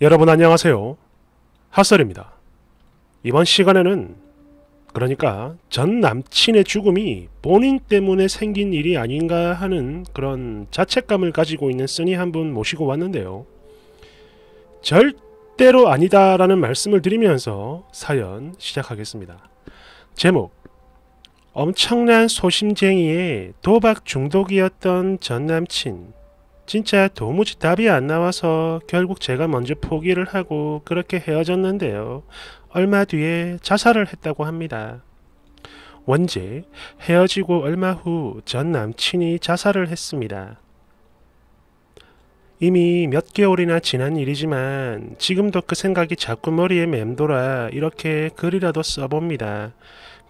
여러분 안녕하세요. 핫설입니다. 이번 시간에는 그러니까 전 남친의 죽음이 본인 때문에 생긴 일이 아닌가 하는 그런 자책감을 가지고 있는 쓰니 한 분 모시고 왔는데요. 절대로 아니다라는 말씀을 드리면서 사연 시작하겠습니다. 제목: 엄청난 소심쟁이의 도박 중독이었던 전 남친. 진짜 도무지 답이 안 나와서 결국 제가 먼저 포기를 하고 그렇게 헤어졌는데요. 얼마 뒤에 자살을 했다고 합니다. 원제, 헤어지고 얼마 후 전 남친이 자살을 했습니다. 이미 몇 개월이나 지난 일이지만 지금도 그 생각이 자꾸 머리에 맴돌아 이렇게 글이라도 써봅니다.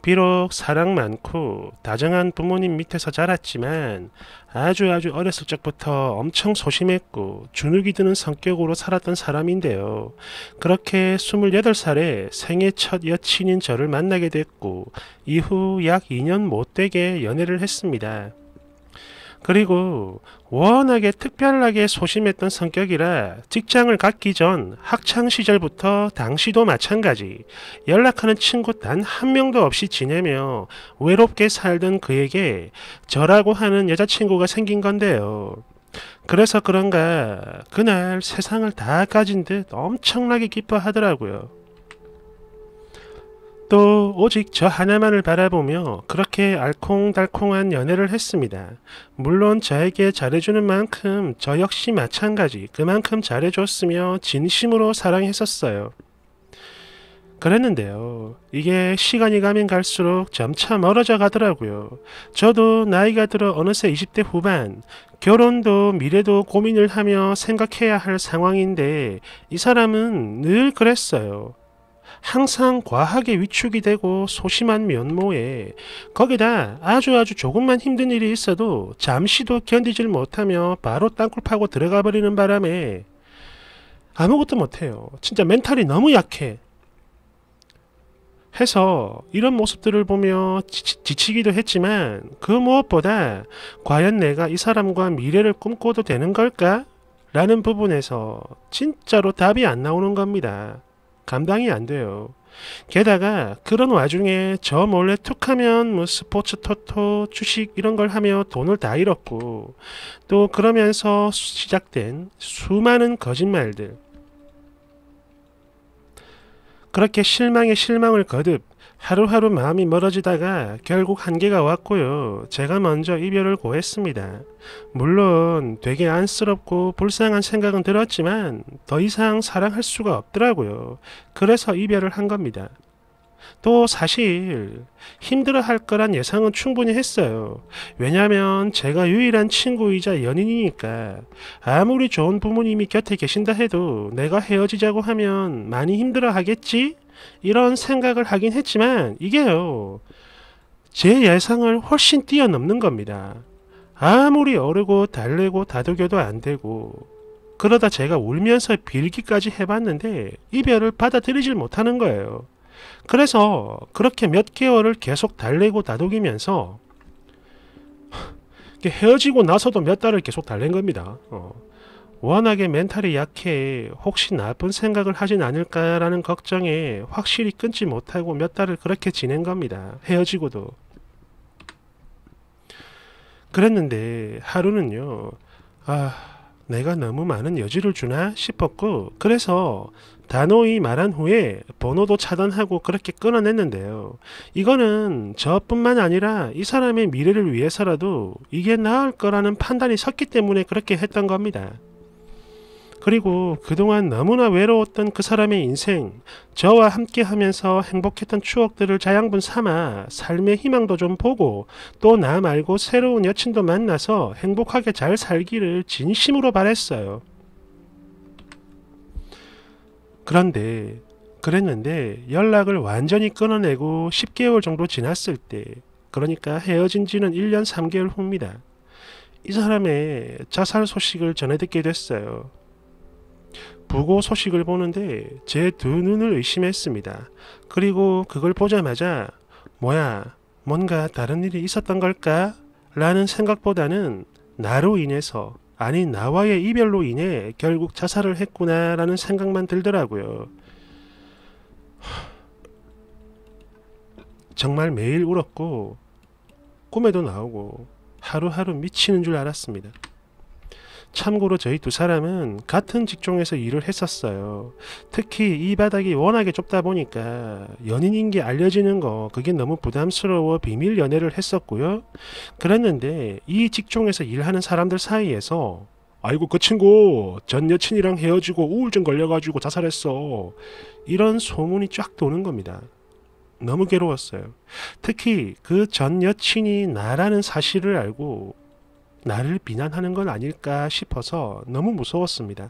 비록 사랑 많고 다정한 부모님 밑에서 자랐지만 아주 어렸을 적부터 엄청 소심했고 주눅이 드는 성격으로 살았던 사람인데요. 그렇게 28살에 생애 첫 여친인 저를 만나게 됐고 이후 약 2년 못되게 연애를 했습니다. 그리고 워낙에 특별하게 소심했던 성격이라 직장을 갖기 전 학창시절부터 당시도 마찬가지 연락하는 친구 단 한 명도 없이 지내며 외롭게 살던 그에게 저라고 하는 여자친구가 생긴 건데요. 그래서 그런가 그날 세상을 다 가진 듯 엄청나게 기뻐하더라고요. 또 오직 저 하나만을 바라보며 그렇게 알콩달콩한 연애를 했습니다. 물론 저에게 잘해주는 만큼 저 역시 마찬가지 그만큼 잘해줬으며 진심으로 사랑했었어요. 그랬는데요. 이게 시간이 가면 갈수록 점차 멀어져 가더라고요. 저도 나이가 들어 어느새 20대 후반, 결혼도 미래도 고민을 하며 생각해야 할 상황인데 이 사람은 늘 그랬어요. 항상 과하게 위축이 되고 소심한 면모에 거기다 아주 조금만 힘든 일이 있어도 잠시도 견디질 못하며 바로 땅굴 파고 들어가 버리는 바람에 아무것도 못해요. 진짜 멘탈이 너무 약해. 해서 이런 모습들을 보며 지치기도 했지만 그 무엇보다 과연 내가 이 사람과 미래를 꿈꿔도 되는 걸까? 라는 부분에서 진짜로 답이 안 나오는 겁니다. 감당이 안 돼요. 게다가 그런 와중에 저 몰래 툭하면 뭐 스포츠 토토 주식 이런 걸 하며 돈을 다 잃었고 또 그러면서 시작된 수많은 거짓말들, 그렇게 실망에 실망을 거듭 하루하루 마음이 멀어지다가 결국 한계가 왔고요. 제가 먼저 이별을 고했습니다. 물론 되게 안쓰럽고 불쌍한 생각은 들었지만 더 이상 사랑할 수가 없더라고요. 그래서 이별을 한 겁니다. 또 사실 힘들어할 거란 예상은 충분히 했어요. 왜냐하면 제가 유일한 친구이자 연인이니까 아무리 좋은 부모님이 곁에 계신다 해도 내가 헤어지자고 하면 많이 힘들어 하겠지? 이런 생각을 하긴 했지만 이게요. 제 예상을 훨씬 뛰어넘는 겁니다. 아무리 어르고 달래고 다독여도 안 되고 그러다 제가 울면서 빌기까지 해봤는데 이별을 받아들이질 못하는 거예요. 그래서 그렇게 몇 개월을 계속 달래고 다독이면서 헤어지고 나서도 몇 달을 계속 달랜 겁니다. 워낙에 멘탈이 약해 혹시 나쁜 생각을 하진 않을까라는 걱정에 확실히 끊지 못하고 몇 달을 그렇게 지낸 겁니다. 헤어지고도. 그랬는데 하루는요. 내가 너무 많은 여지를 주나 싶었고 그래서 단호히 말한 후에 번호도 차단하고 그렇게 끊어냈는데요. 이거는 저뿐만 아니라 이 사람의 미래를 위해서라도 이게 나을 거라는 판단이 섰기 때문에 그렇게 했던 겁니다. 그리고 그동안 너무나 외로웠던 그 사람의 인생, 저와 함께 하면서 행복했던 추억들을 자양분 삼아 삶의 희망도 좀 보고 또 나 말고 새로운 여친도 만나서 행복하게 잘 살기를 진심으로 바랬어요. 그랬는데 연락을 완전히 끊어내고 10개월 정도 지났을 때, 그러니까 헤어진 지는 1년 3개월 후입니다. 이 사람의 자살 소식을 전해 듣게 됐어요. 부고 소식을 보는데 제 두 눈을 의심했습니다. 그리고 그걸 보자마자 뭐야, 뭔가 다른 일이 있었던 걸까? 라는 생각보다는 나로 인해서 아니 나와의 이별로 인해 결국 자살을 했구나라는 생각만 들더라고요. 정말 매일 울었고 꿈에도 나오고 하루하루 미치는 줄 알았습니다. 참고로 저희 두 사람은 같은 직종에서 일을 했었어요. 특히 이 바닥이 워낙에 좁다 보니까 연인인 게 알려지는 거 그게 너무 부담스러워 비밀 연애를 했었고요. 그랬는데 이 직종에서 일하는 사람들 사이에서 아이고 그 친구 전 여친이랑 헤어지고 우울증 걸려가지고 자살했어, 이런 소문이 쫙 도는 겁니다. 너무 괴로웠어요. 특히 그 전 여친이 나라는 사실을 알고 나를 비난하는 건 아닐까 싶어서 너무 무서웠습니다.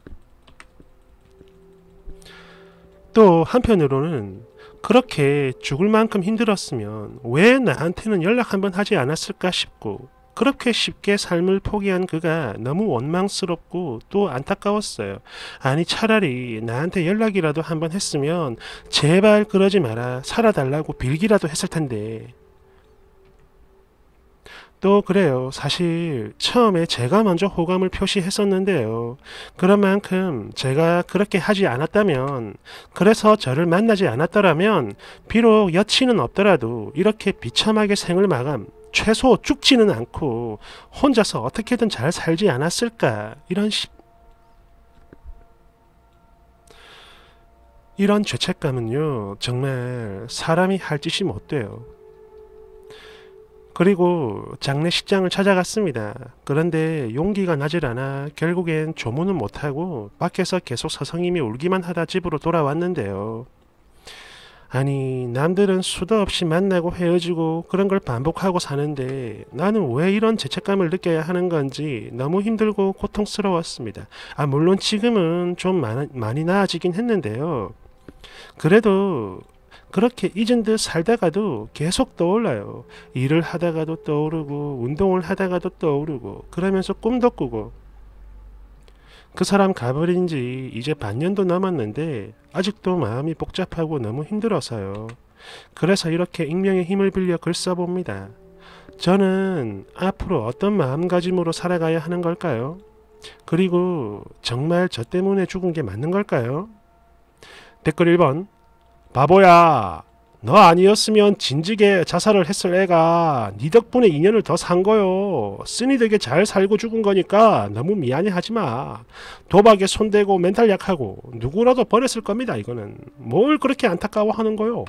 또 한편으로는 그렇게 죽을 만큼 힘들었으면 왜 나한테는 연락 한번 하지 않았을까 싶고, 그렇게 쉽게 삶을 포기한 그가 너무 원망스럽고 또 안타까웠어요. 아니 차라리 나한테 연락이라도 한번 했으면 제발 그러지 마라 살아달라고 빌기라도 했을 텐데. 또 그래요. 사실 처음에 제가 먼저 호감을 표시했었는데요. 그런 만큼 제가 그렇게 하지 않았다면, 그래서 저를 만나지 않았더라면 비록 여친은 없더라도 이렇게 비참하게 생을 마감, 최소 죽지는 않고 혼자서 어떻게든 잘 살지 않았을까, 이런 죄책감은요 정말 사람이 할 짓이 못 돼요. 그리고 장례식장을 찾아갔습니다. 그런데 용기가 나질 않아 결국엔 조문은 못하고 밖에서 계속 서성이며 울기만 하다 집으로 돌아왔는데요. 아니 남들은 수도 없이 만나고 헤어지고 그런 걸 반복하고 사는데 나는 왜 이런 죄책감을 느껴야 하는 건지 너무 힘들고 고통스러웠습니다. 물론 지금은 좀 많이 나아지긴 했는데요. 그래도 그렇게 잊은 듯 살다가도 계속 떠올라요. 일을 하다가도 떠오르고 운동을 하다가도 떠오르고 그러면서 꿈도 꾸고. 그 사람 가버린 지 이제 반년도 넘었는데 아직도 마음이 복잡하고 너무 힘들어서요. 그래서 이렇게 익명의 힘을 빌려 글 써봅니다. 저는 앞으로 어떤 마음가짐으로 살아가야 하는 걸까요? 그리고 정말 저 때문에 죽은 게 맞는 걸까요? 댓글 1번. 바보야, 너 아니었으면 진즉에 자살을 했을 애가 네 덕분에 인연을 더 산 거요. 쓴이 되게 잘 살고 죽은 거니까 너무 미안해 하지마. 도박에 손대고 멘탈 약하고 누구라도 버렸을 겁니다. 이거는 뭘 그렇게 안타까워하는 거요.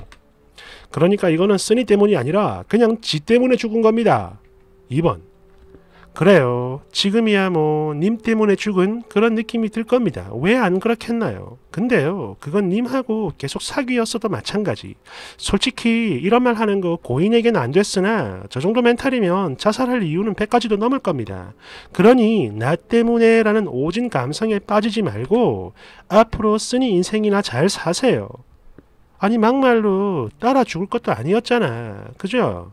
그러니까 이거는 쓴이 때문이 아니라 그냥 지 때문에 죽은 겁니다. 2번. 그래요. 지금이야 뭐 님 때문에 죽은 그런 느낌이 들 겁니다. 왜 안 그렇겠나요? 근데요, 그건 님하고 계속 사귀었어도 마찬가지. 솔직히 이런 말 하는 거 고인에게는 안 됐으나 저 정도 멘탈이면 자살할 이유는 100가지도 넘을 겁니다. 그러니 나 때문에 라는 오진 감성에 빠지지 말고 앞으로 쓰니 인생이나 잘 사세요. 아니 막말로 따라 죽을 것도 아니었잖아. 그죠?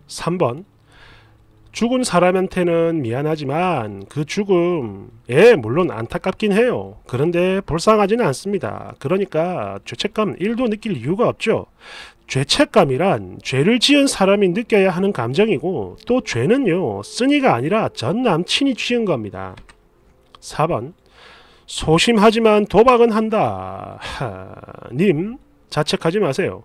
3번. 죽은 사람한테는 미안하지만 그 죽음, 물론 안타깝긴 해요. 그런데 불쌍하지는 않습니다. 그러니까 죄책감 1도 느낄 이유가 없죠. 죄책감이란 죄를 지은 사람이 느껴야 하는 감정이고, 또 죄는요 쓴이가 아니라 전 남친이 지은 겁니다. 4번. 소심하지만 도박은 한다. 님 자책하지 마세요.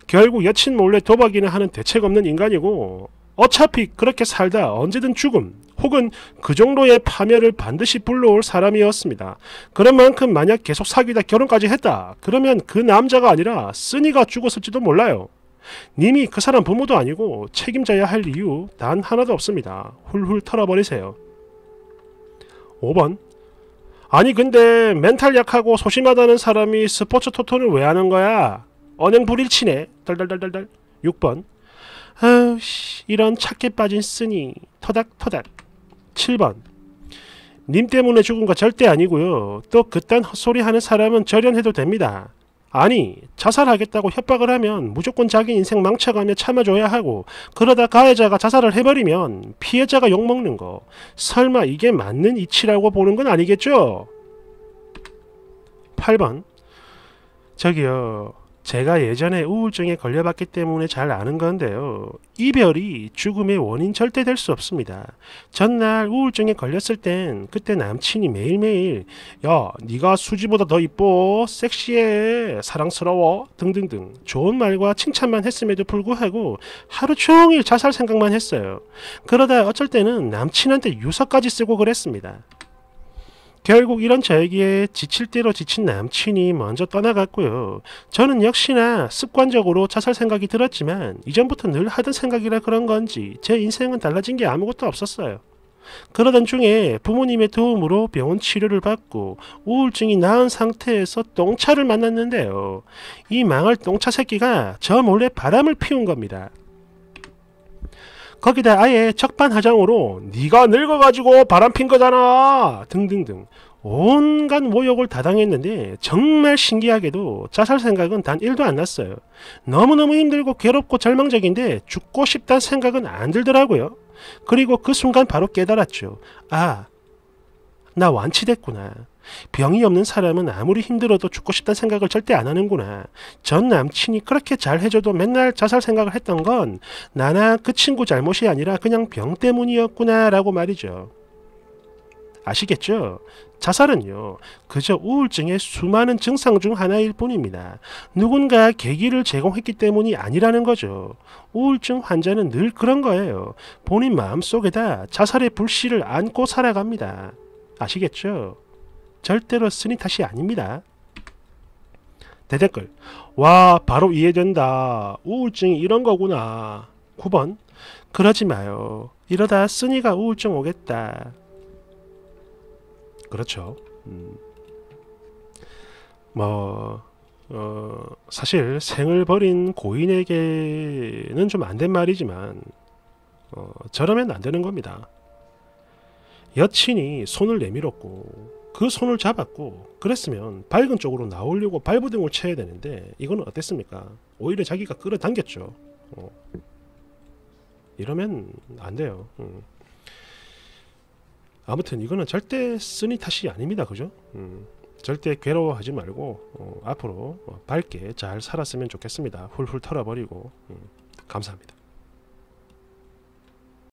결국 여친 몰래 도박이나 하는 대책 없는 인간이고, 어차피 그렇게 살다 언제든 죽음 혹은 그 정도의 파멸을 반드시 불러올 사람이었습니다. 그런 만큼 만약 계속 사귀다 결혼까지 했다 그러면 그 남자가 아니라 쓴이가 죽었을지도 몰라요. 님이 그 사람 부모도 아니고 책임져야 할 이유 단 하나도 없습니다. 훌훌 털어버리세요. 5번. 아니 근데 멘탈 약하고 소심하다는 사람이 스포츠 토토를 왜 하는 거야? 언행불일치네. 덜덜덜덜덜. 6번. 아우씨, 이런 착해 빠진 쓰니 터닥터닥. 7번. 님 때문에 죽은 거 절대 아니고요. 또 그딴 헛소리 하는 사람은 절연해도 됩니다. 아니 자살하겠다고 협박을 하면 무조건 자기 인생 망쳐가며 참아줘야 하고, 그러다 가해자가 자살을 해버리면 피해자가 욕먹는 거, 설마 이게 맞는 이치라고 보는 건 아니겠죠? 8번. 저기요, 제가 예전에 우울증에 걸려봤기 때문에 잘 아는 건데요. 이별이 죽음의 원인 절대 될 수 없습니다. 전날 우울증에 걸렸을 땐 그때 남친이 매일매일 야, 네가 수지보다 더 이뻐, 섹시해, 사랑스러워 등등등 좋은 말과 칭찬만 했음에도 불구하고 하루 종일 자살 생각만 했어요. 그러다 어쩔 때는 남친한테 유서까지 쓰고 그랬습니다. 결국 이런 저에게 지칠 대로 지친 남친이 먼저 떠나갔고요. 저는 역시나 습관적으로 자살 생각이 들었지만 이전부터 늘 하던 생각이라 그런 건지 제 인생은 달라진 게 아무것도 없었어요. 그러던 중에 부모님의 도움으로 병원 치료를 받고 우울증이 나은 상태에서 똥차를 만났는데요. 이 망할 똥차 새끼가 저 몰래 바람을 피운 겁니다. 거기다 아예 적반하장으로 네가 늙어가지고 바람핀 거잖아 등등등 온갖 모욕을 다 당했는데 정말 신기하게도 자살 생각은 단 1도 안 났어요. 너무너무 힘들고 괴롭고 절망적인데 죽고 싶다는 생각은 안 들더라고요. 그리고 그 순간 바로 깨달았죠. 아, 나 완치됐구나. 병이 없는 사람은 아무리 힘들어도 죽고 싶다는 생각을 절대 안 하는구나. 전 남친이 그렇게 잘 해줘도 맨날 자살 생각을 했던 건 나나 그 친구 잘못이 아니라 그냥 병 때문이었구나 라고 말이죠. 아시겠죠? 자살은요, 그저 우울증의 수많은 증상 중 하나일 뿐입니다. 누군가 계기를 제공했기 때문이 아니라는 거죠. 우울증 환자는 늘 그런 거예요. 본인 마음속에다 자살의 불씨를 안고 살아갑니다. 아시겠죠? 절대로 쓰니 탓이 아닙니다. 대댓글. 와, 바로 이해된다. 우울증이 이런 거구나. 9번. 그러지 마요. 이러다 쓰니가 우울증 오겠다. 그렇죠. 사실 생을 버린 고인에게는 좀 안 된 말이지만 저러면 안 되는 겁니다. 여친이 손을 내밀었고 그 손을 잡았고 그랬으면 밝은 쪽으로 나오려고 발버둥을 쳐야 되는데 이거는 어땠습니까? 오히려 자기가 끌어당겼죠. 이러면 안 돼요. 아무튼 이거는 절대 쓰니 탓이 아닙니다. 그죠? 절대 괴로워하지 말고 앞으로 밝게 잘 살았으면 좋겠습니다. 훌훌 털어버리고 감사합니다.